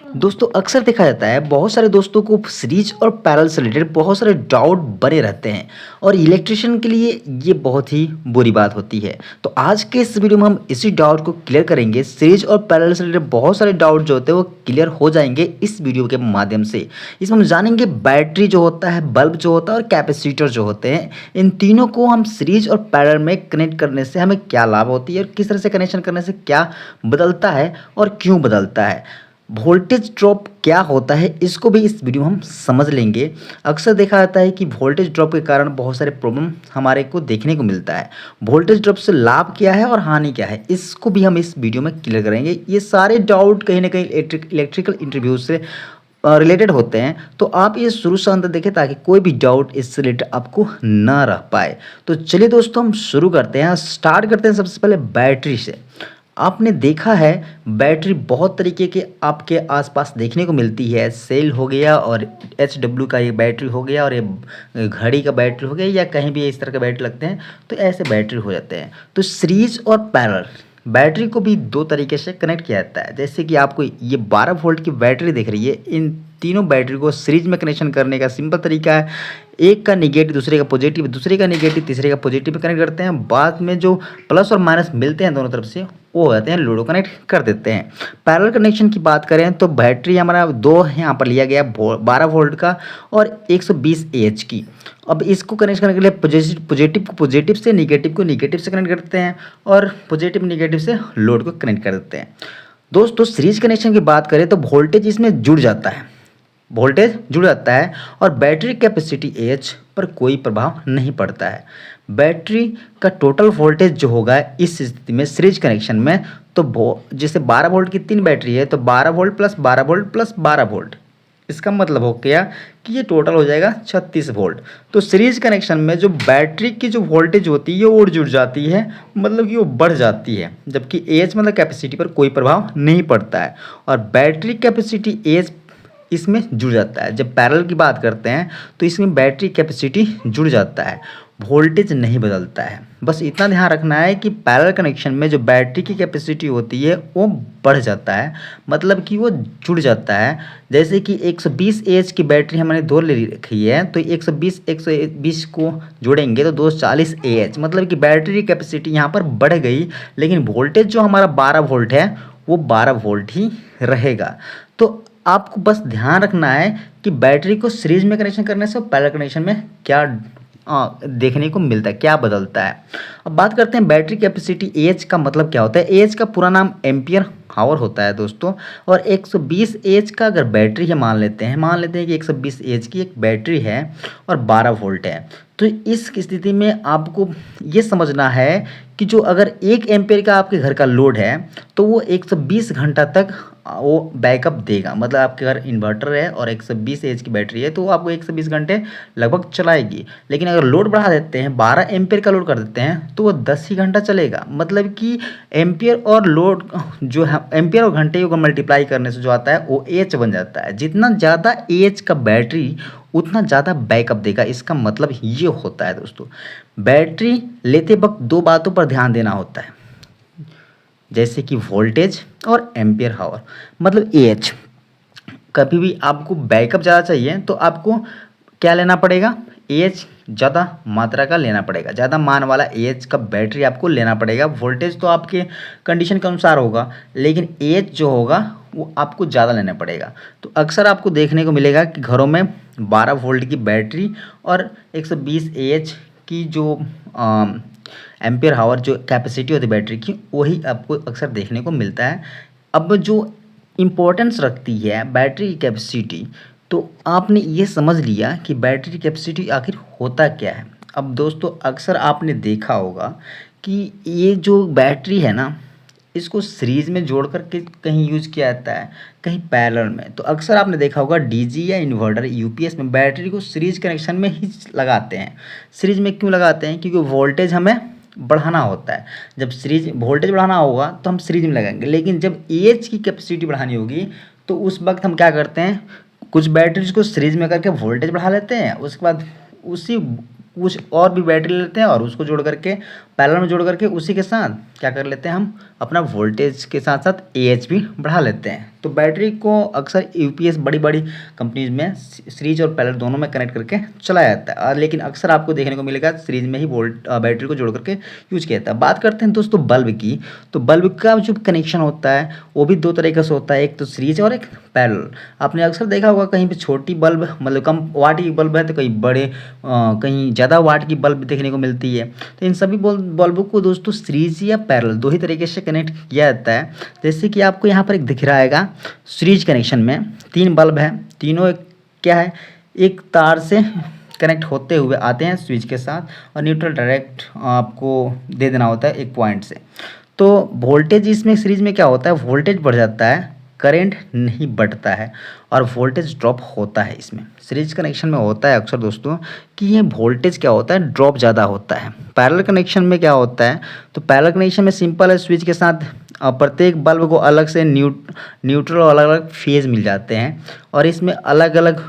दोस्तों अक्सर देखा जाता है बहुत सारे दोस्तों को सीरीज और पैरेलल से रिलेटेड बहुत सारे डाउट बने रहते हैं और इलेक्ट्रिशियन के लिए ये बहुत ही बुरी बात होती है। तो आज के इस वीडियो में हम इसी डाउट को क्लियर करेंगे। सीरीज और पैरेलल से रिलेटेड बहुत सारे डाउट जो होते हैं वो क्लियर हो जाएंगे इस वीडियो के माध्यम से। इसमें हम जानेंगे बैटरी जो होता है, बल्ब जो होता है और कैपेसिटर जो होते हैं, इन तीनों को हम सीरीज और पैरेलल में कनेक्ट करने से हमें क्या लाभ होती है और किस तरह से कनेक्शन करने से क्या बदलता है और क्यों बदलता है। वोल्टेज ड्रॉप क्या होता है इसको भी इस वीडियो में हम समझ लेंगे। अक्सर देखा जाता है कि वोल्टेज ड्रॉप के कारण बहुत सारे प्रॉब्लम हमारे को देखने को मिलता है। वोल्टेज ड्रॉप से लाभ क्या है और हानि क्या है इसको भी हम इस वीडियो में क्लियर करेंगे। ये सारे डाउट कहीं ना कहीं इलेक्ट्रिकल इंटरव्यू से रिलेटेड होते हैं, तो आप ये शुरू से अंत देखें ताकि कोई भी डाउट इससे रिलेटेड आपको ना रह पाए। तो चलिए दोस्तों हम शुरू करते हैं। स्टार्ट करते हैं सबसे पहले बैटरी से। आपने देखा है बैटरी बहुत तरीके के आपके आसपास देखने को मिलती है। सेल हो गया और HW का ये बैटरी हो गया और ये घड़ी का बैटरी हो गया या कहीं भी इस तरह के बैटरी लगते हैं, तो ऐसे बैटरी हो जाते हैं। तो सीरीज और पैरेलल बैटरी को भी दो तरीके से कनेक्ट किया जाता है। जैसे कि आपको ये 12 वोल्ट की बैटरी दिख रही है, इन तीनों बैटरी को सीरीज में कनेक्शन करने का सिंपल तरीका है, एक का निगेटिव दूसरे का पॉजिटिव, दूसरे का निगेटिव तीसरे का पॉजिटिव में कनेक्ट करते हैं। बाद में जो प्लस और माइनस मिलते हैं दोनों तरफ से वो हो जाते हैं, लूडो कनेक्ट कर देते हैं। पैरेलल कनेक्शन की बात करें तो बैटरी हमारा दो यहाँ पर लिया गया 12 वोल्ट का और 120 AH की। अब इसको कनेक्ट करने के लिए पॉजिटिव को पॉजिटिव से, निगेटिव को निगेटिव से कनेक्ट करते हैं और पॉजिटिव निगेटिव से लोड को कनेक्ट कर देते हैं। दोस्तों सीरीज कनेक्शन की बात करें तो वोल्टेज इसमें जुड़ जाता है, वोल्टेज जुड़ जाता है और बैटरी कैपेसिटी AH पर कोई प्रभाव नहीं पड़ता है। बैटरी का टोटल वोल्टेज जो होगा इस स्थिति में सीरीज कनेक्शन में, तो जैसे 12 वोल्ट की 3 बैटरी है तो 12 volt plus 12 volt plus 12 volt, इसका मतलब हो गया कि ये टोटल हो जाएगा 36 वोल्ट। तो सीरीज कनेक्शन में जो बैटरी की जो वोल्टेज होती है वो जुड़ जाती है, मतलब कि वो बढ़ जाती है, जबकि AH मतलब कैपेसिटी पर कोई प्रभाव नहीं पड़ता है और बैटरी कैपेसिटी AH इसमें जुड़ जाता है। जब पैरेलल की बात करते हैं तो इसमें बैटरी कैपेसिटी जुड़ जाता है, वोल्टेज नहीं बदलता है। बस इतना ध्यान रखना है कि पैरेलल कनेक्शन में जो बैटरी की कैपेसिटी होती है वो बढ़ जाता है, मतलब कि वो जुड़ जाता है। जैसे कि 120 AH की बैटरी हमने दो ले रखी है तो 120 को जोड़ेंगे तो 240 AH, मतलब कि बैटरी की कैपेसिटी यहाँ पर बढ़ गई, लेकिन वोल्टेज जो हमारा 12 वोल्ट है वो 12 वोल्ट ही रहेगा। तो आपको बस ध्यान रखना है कि बैटरी को सीरीज में कनेक्शन करने से और पैरेलल कनेक्शन में क्या देखने को मिलता है, क्या बदलता है। अब बात करते हैं बैटरी कैपेसिटी AH का मतलब क्या होता है। AH का पूरा नाम एम्पियर हावर होता है दोस्तों, और 120 AH का अगर बैटरी है मान लेते हैं कि 120 AH की एक बैटरी है और 12 वोल्ट है, तो इस स्थिति में आपको ये समझना है कि जो अगर 1 एम्पियर का आपके घर का लोड है तो वो 120 घंटा तक वो बैकअप देगा। मतलब आपके घर इन्वर्टर है और 120 AH की बैटरी है तो वो आपको 120 घंटे लगभग चलाएगी। लेकिन अगर लोड बढ़ा देते हैं, 12 एम्पियर का लोड कर देते हैं तो वो 10 ही घंटा चलेगा। मतलब कि एम्पियर और लोड जो है, एम्पियर और घंटे को मल्टीप्लाई करने से जो आता है वो AH बन जाता है। जितना ज़्यादा AH का बैटरी उतना ज़्यादा बैकअप देगा, इसका मतलब ये होता है दोस्तों। बैटरी लेते वक्त दो बातों पर ध्यान देना होता है, जैसे कि वोल्टेज और एम्पियर हावर, मतलब AH। कभी भी आपको बैकअप ज़्यादा चाहिए तो आपको क्या लेना पड़ेगा, AH ज़्यादा मात्रा का लेना पड़ेगा, ज़्यादा मान वाला AH का बैटरी आपको लेना पड़ेगा। वोल्टेज तो आपके कंडीशन के अनुसार होगा, लेकिन AH जो होगा वो आपको ज़्यादा लेना पड़ेगा। तो अक्सर आपको देखने को मिलेगा कि घरों में 12 वोल्ट की बैटरी और 120 AH की जो एम्पियर हावर जो कैपेसिटी होती है बैटरी की, वही आपको अक्सर देखने को मिलता है। अब जो इम्पोर्टेंस रखती है बैटरी की कैपेसिटी, तो आपने ये समझ लिया कि बैटरी की कैपेसिटी आखिर होता क्या है। अब दोस्तों अक्सर आपने देखा होगा कि ये जो बैटरी है ना, इसको सीरीज में जोड़ कर के कहीं यूज किया जाता है, कहीं पैरेलल में। तो अक्सर आपने देखा होगा डीजी या इन्वर्टर UPS में बैटरी को सीरीज कनेक्शन में ही लगाते हैं। सीरीज में क्यों लगाते हैं, क्योंकि वोल्टेज हमें बढ़ाना होता है। जब सीरीज वोल्टेज बढ़ाना होगा तो हम सीरीज में लगाएंगे, लेकिन जब AH की कैपेसिटी बढ़ानी होगी तो उस वक्त हम क्या करते हैं, कुछ बैटरीज को सीरीज में करके वोल्टेज बढ़ा लेते हैं, उसके बाद उसी कुछ और भी बैटरी लेते हैं और उसको जोड़ करके पैरेलल में जोड़ करके उसी के साथ क्या कर लेते हैं, हम अपना वोल्टेज के साथ साथ AH भी बढ़ा लेते हैं। तो बैटरी को अक्सर यूपीएस बड़ी बड़ी कंपनीज में सीरीज और पैरेलल दोनों में कनेक्ट करके चलाया जाता है, लेकिन अक्सर आपको देखने को मिलेगा सीरीज में ही बैटरी को जोड़ करके यूज किया जाता है। बात करते हैं दोस्तों बल्ब की, तो बल्ब का जो कनेक्शन होता है वो भी दो तरीके से होता है, एक तो सीरीज और एक पैरेलल। आपने अक्सर देखा होगा कहीं पे छोटी बल्ब मतलब कम वाट की बल्ब है तो कहीं बड़े कहीं ज़्यादा वाट की बल्ब देखने को मिलती है। तो इन सभी बल्बों को दोस्तों सीरीज या पैरेलल दो ही तरीके से कनेक्ट किया जाता है। जैसे कि आपको यहाँ पर एक दिख रहा है सीरीज कनेक्शन में 3 बल्ब है, तीनों क्या है एक तार से कनेक्ट होते हुए आते हैं स्विच के साथ और न्यूट्रल डायरेक्ट आपको दे देना होता है एक पॉइंट से। तो वोल्टेज इसमें सीरीज में क्या होता है, वोल्टेज बढ़ जाता है, करंट नहीं बढ़ता है और वोल्टेज ड्रॉप होता है। इसमें सीरीज कनेक्शन में होता है अक्सर दोस्तों कि ये वोल्टेज क्या होता है ड्रॉप ज़्यादा होता है। पैरेलल कनेक्शन में क्या होता है, तो पैरेलल कनेक्शन में सिंपल है, स्विच के साथ प्रत्येक बल्ब को अलग से न्यूट्रल और अलग अलग फेज मिल जाते हैं और इसमें अलग अलग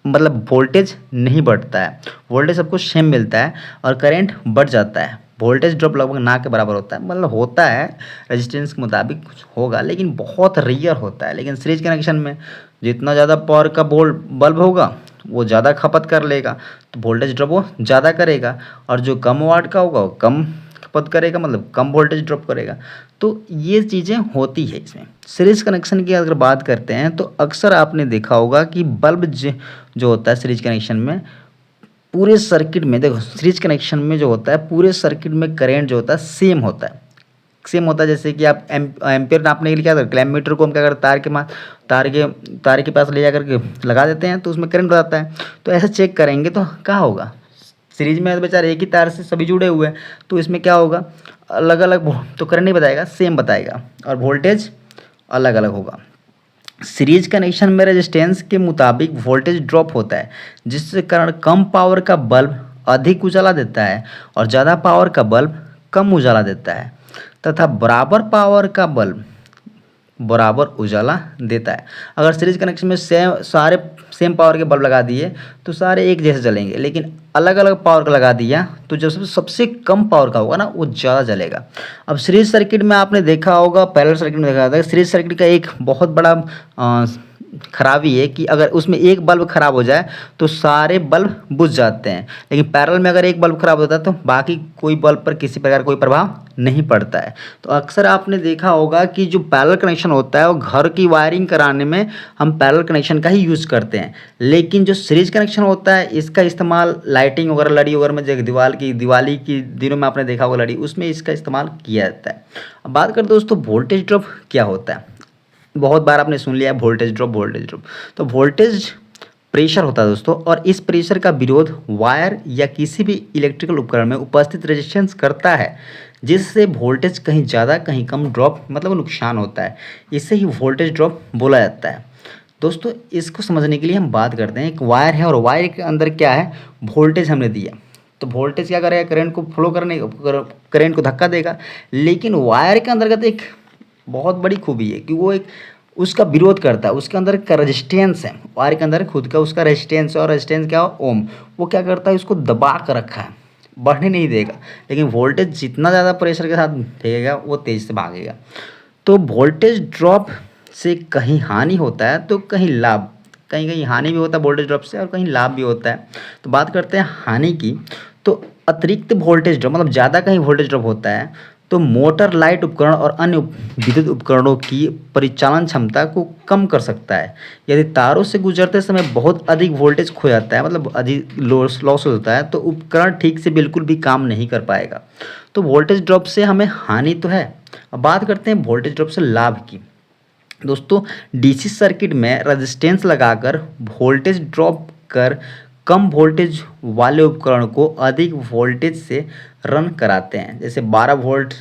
मतलब वोल्टेज नहीं बढ़ता है, वोल्टेज सबको सेम मिलता है और करंट बढ़ जाता है। वोल्टेज ड्रॉप लगभग ना के बराबर होता है, मतलब होता है रेजिस्टेंस के मुताबिक कुछ होगा लेकिन बहुत रेयर होता है। लेकिन सीरीज कनेक्शन में जितना ज़्यादा पावर का बल्ब होगा वो ज़्यादा खपत कर लेगा तो वोल्टेज ड्रॉप वो ज़्यादा करेगा और जो कम वाट का होगा वो कम खपत करेगा मतलब कम वोल्टेज ड्रॉप करेगा। तो ये चीज़ें होती है इसमें। सीरीज कनेक्शन की अगर बात करते हैं तो अक्सर आपने देखा होगा कि बल्ब जो होता है सीरीज कनेक्शन में पूरे सर्किट में, देखो सीरीज कनेक्शन में जो होता है पूरे सर्किट में करंट जो होता है सेम होता है, सेम होता है। जैसे कि आप एम्पियर नापने के लिए क्या करते हैं, क्लैममीटर को हम क्या करते हैं तार के पास ले जा करके लगा देते हैं तो उसमें करंट हो जाता है। तो ऐसे चेक करेंगे तो क्या होगा, सीरीज में बेचारे एक ही तार से सभी जुड़े हुए हैं तो इसमें क्या होगा अलग अलग तो करंट नहीं बताएगा, सेम बताएगा और वोल्टेज अलग अलग होगा। सीरीज कनेक्शन में रेजिस्टेंस के मुताबिक वोल्टेज ड्रॉप होता है जिसके कारण कम पावर का बल्ब अधिक उजाला देता है और ज़्यादा पावर का बल्ब कम उजाला देता है तथा बराबर पावर का बल्ब बराबर उजाला देता है। अगर सीरीज कनेक्शन में सारे सेम पावर के बल्ब लगा दिए तो सारे एक जैसे जलेंगे, लेकिन अलग अलग पावर का लगा दिया तो जो सबसे कम पावर का होगा ना वो ज़्यादा जलेगा। अब सीरीज सर्किट में आपने देखा होगा, पैरेलल सर्किट में देखा था, सीरीज सर्किट का एक बहुत बड़ा खराबी है कि अगर उसमें एक बल्ब खराब हो जाए तो सारे बल्ब बुझ जाते हैं, लेकिन पैरेलल में अगर एक बल्ब खराब होता है तो बाकी कोई बल्ब पर किसी प्रकार कोई प्रभाव नहीं पड़ता है। तो अक्सर आपने देखा होगा कि जो पैरेलल कनेक्शन होता है वो घर की वायरिंग कराने में हम पैरेलल कनेक्शन का ही यूज़ करते हैं, लेकिन जो सीरीज कनेक्शन होता है इसका इस्तेमाल लाइटिंग वगैरह लड़ी वगैरह में, जो दिवाली की दिनों में आपने देखा होगा लड़ी, उसमें इसका इस्तेमाल किया जाता है। अब बात करते दोस्तों वोल्टेज ड्रॉप क्या होता है। बहुत बार आपने सुन लिया है वोल्टेज ड्रॉप। तो वोल्टेज प्रेशर होता है दोस्तों और इस प्रेशर का विरोध वायर या किसी भी इलेक्ट्रिकल उपकरण में उपस्थित रेजिस्टेंस करता है जिससे वोल्टेज कहीं ज़्यादा कहीं कम ड्रॉप मतलब नुकसान होता है, इसे ही वोल्टेज ड्रॉप बोला जाता है। दोस्तों इसको समझने के लिए हम बात करते हैं, एक वायर है और वायर के अंदर क्या है वोल्टेज हमने दिया तो वोल्टेज क्या करेगा करंट को फ्लो करने करंट को धक्का देगा, लेकिन वायर के अंतर्गत एक बहुत बड़ी खूबी है कि वो एक उसका विरोध करता है, उसके अंदर का रेजिस्टेंस है, वायर के अंदर खुद का उसका रेजिस्टेंस है और रेजिस्टेंस क्या है ओम, वो क्या करता है उसको दबा कर रखा है, बढ़ने नहीं देगा। लेकिन वोल्टेज जितना ज़्यादा प्रेशर के साथ देगा वो तेज़ से भागेगा। तो वोल्टेज ड्रॉप से कहीं हानि होता है तो कहीं लाभ, कहीं कहीं हानि भी होता है वोल्टेज ड्रॉप से और कहीं लाभ भी होता है। तो बात करते हैं हानि की, तो अतिरिक्त वोल्टेज ड्रॉप मतलब ज़्यादा कहीं वोल्टेज ड्रॉप होता है तो मोटर लाइट उपकरण और अन्य विद्युत उपकरणों की परिचालन क्षमता को कम कर सकता है। यदि तारों से गुजरते समय बहुत अधिक वोल्टेज खो जाता है मतलब अधिक लॉस होता है तो उपकरण ठीक से बिल्कुल भी काम नहीं कर पाएगा। तो वोल्टेज ड्रॉप से हमें हानि तो है। अब बात करते हैं वोल्टेज ड्रॉप से लाभ की। दोस्तों डीसी सर्किट में रेजिस्टेंस लगाकर वोल्टेज ड्रॉप कर कम वोल्टेज वाले उपकरण को अधिक वोल्टेज से रन कराते हैं। जैसे 12 वोल्ट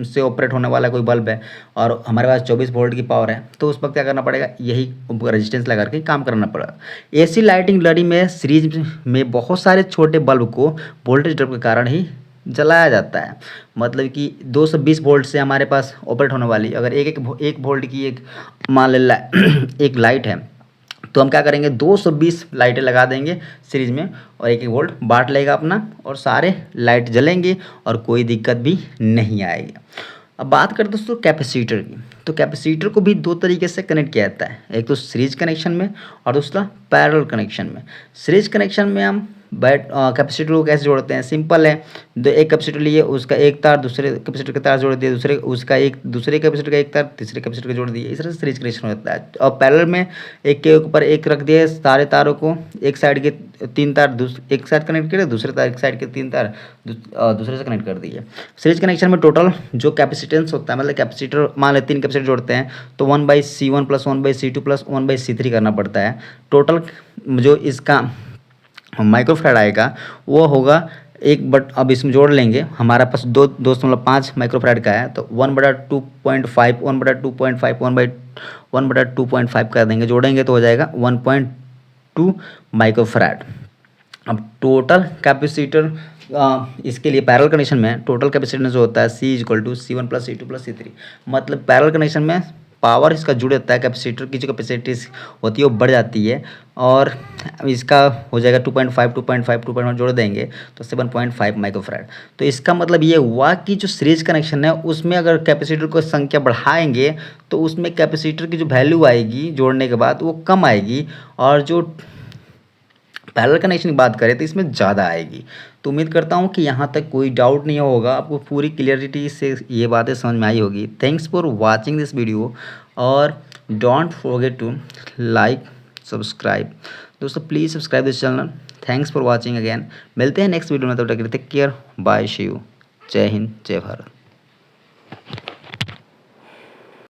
से ऑपरेट होने वाला कोई बल्ब है और हमारे पास 24 वोल्ट की पावर है तो उस वक्त क्या करना पड़ेगा, यही रेजिस्टेंस लगा करके काम करना पड़ेगा। एसी लाइटिंग लड़ी में सीरीज में बहुत सारे छोटे बल्ब को वोल्टेज ड्रॉप के कारण ही जलाया जाता है। मतलब कि 220 वोल्ट से हमारे पास ऑपरेट होने वाली अगर एक वोल्ट की एक मान ले एक लाइट है तो हम क्या करेंगे 220 लाइटें लगा देंगे सीरीज में और एक वोल्ट बांट लेगा अपना और सारे लाइट जलेंगे और कोई दिक्कत भी नहीं आएगी। अब बात करें दोस्तों कैपेसिटर की, तो कैपेसिटर को भी दो तरीके से कनेक्ट किया जाता है, एक तो सीरीज कनेक्शन में और दूसरा पैरेलल कनेक्शन में। सीरीज कनेक्शन में हम कैपेसिटर को कैसे जोड़ते हैं, सिंपल है। एक कैपेसिटर लिए, उसका एक तार दूसरे कैपेसिटर के तार जोड़ दिए, दूसरे कैपेसिटर का एक तार तीसरे कैपेसिटर को जोड़ दिए, इस तरह से सीरीज कनेक्शन होता है। और पैरेलल में एक के ऊपर एक रख दिए, सारे तारों को, एक साइड के तीन तार एक साइड कनेक्ट किए, दूसरे तार एक साइड के तीन तार दूसरे से कनेक्ट कर दिए। सीरीज कनेक्शन में टोटल जो कैपेसिटेंस होता है, मतलब कैपेसिटर मान लें 3 कैपेसिटर जोड़ते हैं तो 1/C1 + 1/C2 + 1/C3 करना पड़ता है। टोटल जो इसका माइक्रोफैराड आएगा वो होगा एक, बट अब इसमें जोड़ लेंगे, हमारा पास 2.5 माइक्रोफैराड का है, तो 1/2.5 1/2.5 कर देंगे, जोड़ेंगे तो हो जाएगा 1.2 माइक्रोफैराड। अब टोटल कैपेसिटर इसके लिए पैरेलल कनेक्शन में टोटल कैपेसिटेंस जो होता है C = C1 + C2 + C3, मतलब पैरेलल कनेक्शन में पावर इसका जुड़ जाता है, कैपेसिटर की जो कैपेसिटी होती है वो बढ़ जाती है, और इसका हो जाएगा 2.5 जोड़ देंगे तो 7.5 माइक्रोफैराड। तो इसका मतलब ये हुआ कि जो सीरीज कनेक्शन है उसमें अगर कैपेसिटर को संख्या बढ़ाएंगे तो उसमें कैपेसिटर की जो वैल्यू आएगी जोड़ने के बाद वो कम आएगी, और जो पैरेलल कनेक्शन की बात करें तो इसमें ज़्यादा आएगी। तो उम्मीद करता हूँ कि यहाँ तक कोई डाउट नहीं होगा, आपको पूरी क्लियरिटी से ये बातें समझ में आई होगी। Thanks for watching this video, और don't forget to like subscribe. दोस्तों please subscribe this channel. Thanks for watching again. मिलते हैं नेक्स्ट वीडियो में, तब तक take care, bye, see you. जय हिंद, जय भारत।